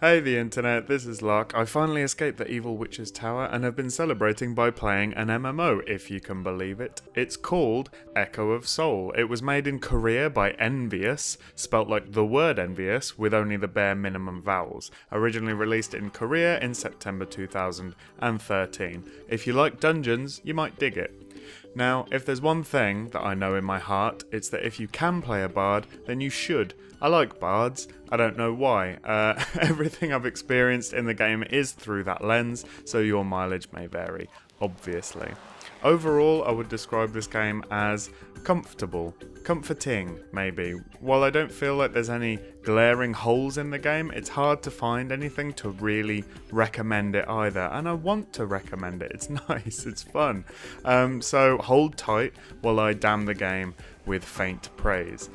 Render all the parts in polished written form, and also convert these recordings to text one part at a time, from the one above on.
Hey the internet, this is Lark. I finally escaped the evil witch's tower and have been celebrating by playing an MMO, if you can believe it. It's called Echo of Soul. It was made in Korea by Envious, spelt like the word envious, with only the bare minimum vowels. Originally released in Korea in September 2013. If you like dungeons, you might dig it. Now, if there's one thing that I know in my heart, it's that if you can play a bard, then you should. I like bards, I don't know why. Everything I've experienced in the game is through that lens, so your mileage may vary, obviously. Overall, I would describe this game as comfortable, comforting maybe. While I don't feel like there's any glaring holes in the game, it's hard to find anything to really recommend it either, and I want to recommend it. It's nice, it's fun. So hold tight while I damn the game with faint praise.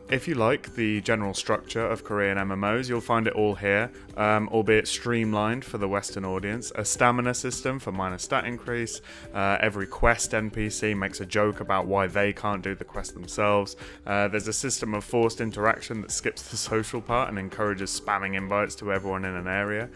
If you like the general structure of Korean MMOs, you'll find it all here, albeit streamlined for the Western audience. A stamina system for minor stat increase. Every quest NPC makes a joke about why they can't do the quest themselves. There's a system of forced interaction that skips the social part and encourages spamming invites to everyone in an area.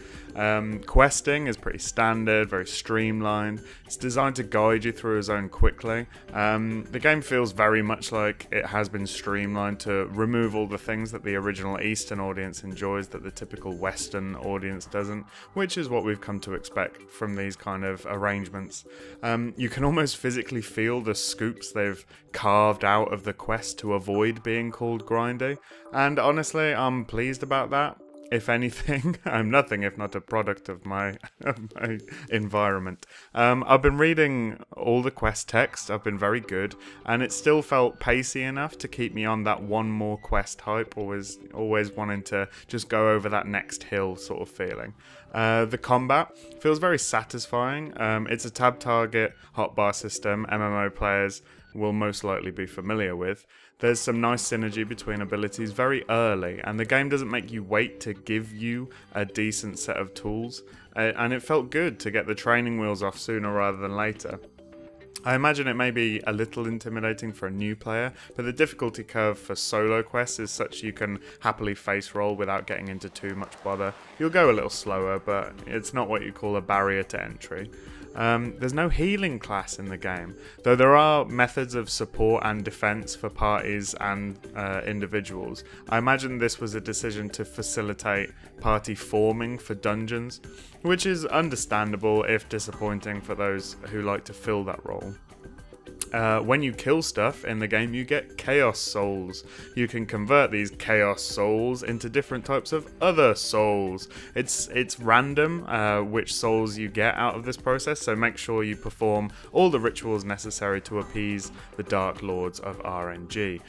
Questing is pretty standard, very streamlined. It's designed to guide you through a zone quickly. The game feels very much like it has been streamlined to remove all the things that the original Eastern audience enjoys that the typical Western audience doesn't, which is what we've come to expect from these kind of arrangements. You can almost physically feel the scoops they've carved out of the quest to avoid being called grindy, and honestly, I'm pleased about that. If anything, I'm nothing if not a product of my environment. I've been reading all the quest text, I've been very good, and it still felt pacey enough to keep me on that one more quest hype, always wanting to just go over that next hill sort of feeling. The combat feels very satisfying. It's a tab target hotbar system MMO players will most likely be familiar with. There's some nice synergy between abilities very early, and the game doesn't make you wait to give you a decent set of tools, and it felt good to get the training wheels off sooner rather than later. I imagine it may be a little intimidating for a new player, but the difficulty curve for solo quests is such you can happily face roll without getting into too much bother. You'll go a little slower, but it's not what you call a barrier to entry. There's no healing class in the game, though there are methods of support and defense for parties and individuals. I imagine this was a decision to facilitate party forming for dungeons, which is understandable if disappointing for those who like to fill that role. When you kill stuff in the game, you get Chaos Souls. You can convert these Chaos Souls into different types of other souls. It's random which souls you get out of this process, so make sure you perform all the rituals necessary to appease the Dark Lords of RNG.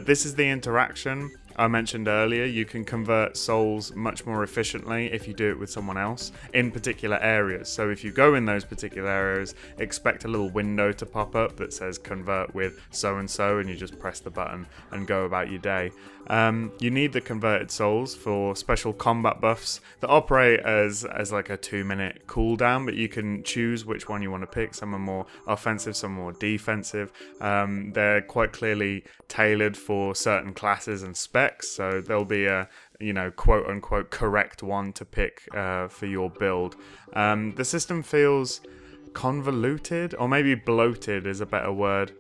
This is the interaction I mentioned earlier. You can convert souls much more efficiently if you do it with someone else in particular areas. So if you go in those particular areas, expect a little window to pop up that says convert with so and so, and you just press the button and go about your day. You need the converted souls for special combat buffs that operate as like a 2-minute cooldown, but you can choose which one you want to pick. Some are more offensive, some are more defensive. They're quite clearly tailored for certain classes and specs, so there'll be a quote unquote correct one to pick for your build. The system feels convoluted, or maybe bloated is a better word.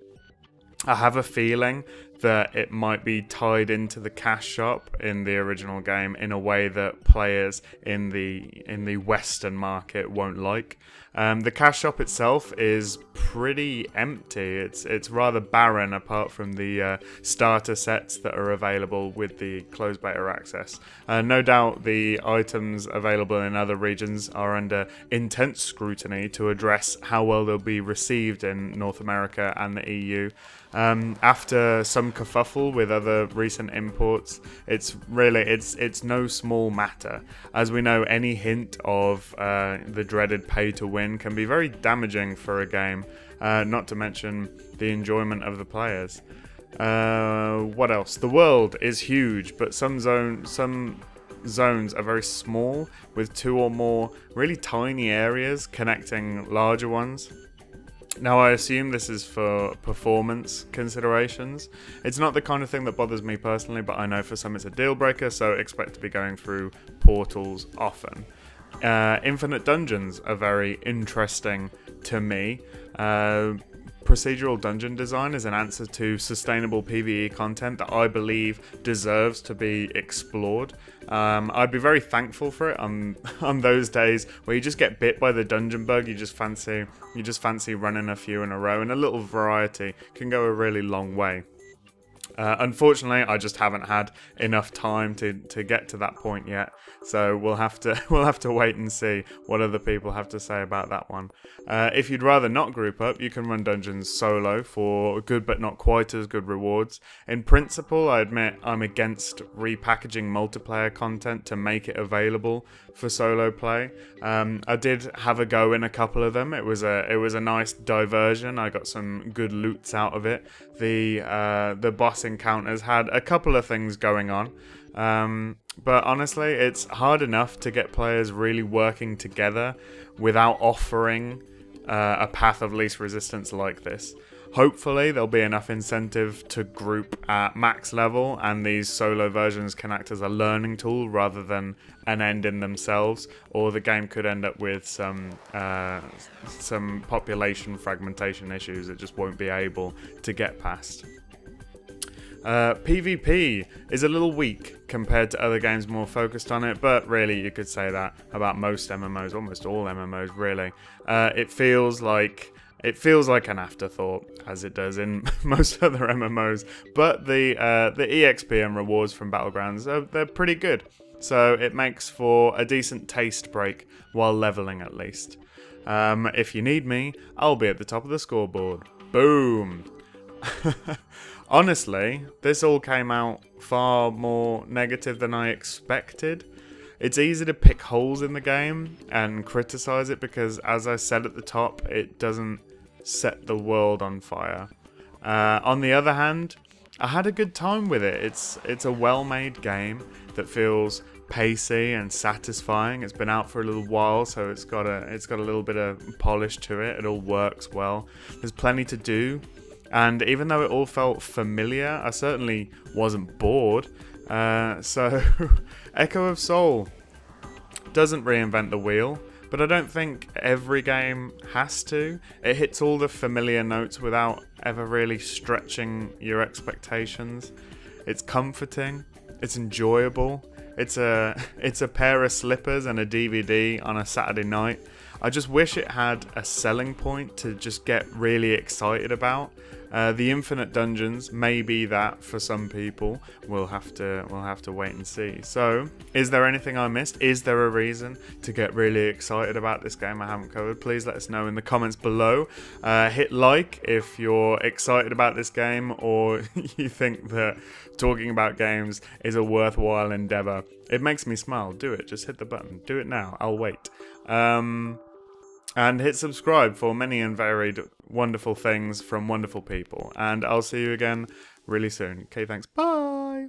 I have a feeling that it might be tied into the cash shop in the original game in a way that players in the Western market won't like. The cash shop itself is pretty empty. It's rather barren apart from the starter sets that are available with the closed beta access. No doubt the items available in other regions are under intense scrutiny to address how well they'll be received in North America and the EU. After some kerfuffle with other recent imports, it's no small matter. As we know, any hint of the dreaded pay to win can be very damaging for a game, not to mention the enjoyment of the players. What else? The world is huge, but some zones are very small, with 2 or more really tiny areas connecting larger ones. Now, I assume this is for performance considerations. It's not the kind of thing that bothers me personally, but I know for some it's a deal breaker, so expect to be going through portals often. Infinite dungeons are very interesting to me. Procedural dungeon design is an answer to sustainable PvE content that I believe deserves to be explored. I'd be very thankful for it on those days where you just get bit by the dungeon bug. You just fancy running a few in a row, and a little variety can go a really long way. Unfortunately, I just haven't had enough time to get to that point yet, so we'll have to wait and see what other people have to say about that one. If you'd rather not group up, you can run dungeons solo for good but not quite as good rewards. In principle, I admit I'm against repackaging multiplayer content to make it available for solo play. I did have a go in a couple of them. It was a nice diversion. I got some good loots out of it. The boss encounters had a couple of things going on. But honestly, it's hard enough to get players really working together without offering a path of least resistance like this. Hopefully there'll be enough incentive to group at max level, and these solo versions can act as a learning tool rather than an end in themselves, or the game could end up with some population fragmentation issues it just won't be able to get past. PvP is a little weak compared to other games more focused on it, but really you could say that about most MMOs, almost all MMOs really. It feels like an afterthought, as it does in most other MMOs, but the EXP and rewards from Battlegrounds, they're pretty good. So it makes for a decent taste break while leveling at least. If you need me, I'll be at the top of the scoreboard. Boom! Honestly, this all came out far more negative than I expected. It's easy to pick holes in the game and criticize it because, as I said at the top, it doesn't set the world on fire. On the other hand, I had a good time with it. It's a well-made game that feels pacey and satisfying. It's been out for a little while, so it's got a little bit of polish to it. It all works well. There's plenty to do, and even though it all felt familiar, I certainly wasn't bored. So Echo of Soul doesn't reinvent the wheel, but I don't think every game has to. It hits all the familiar notes without ever really stretching your expectations. It's comforting, it's enjoyable, it's a pair of slippers and a DVD on a Saturday night. I just wish it had a selling point to just get really excited about. The infinite dungeons may be that for some people. We'll have to wait and see. So, is there anything I missed? Is there a reason to get really excited about this game I haven't covered? Please let us know in the comments below. Hit like if you're excited about this game, or you think that talking about games is a worthwhile endeavor. It makes me smile. Do it. Just hit the button. Do it now. I'll wait. And hit subscribe for many and varied wonderful things from wonderful people. And I'll see you again really soon. Okay, thanks. Bye!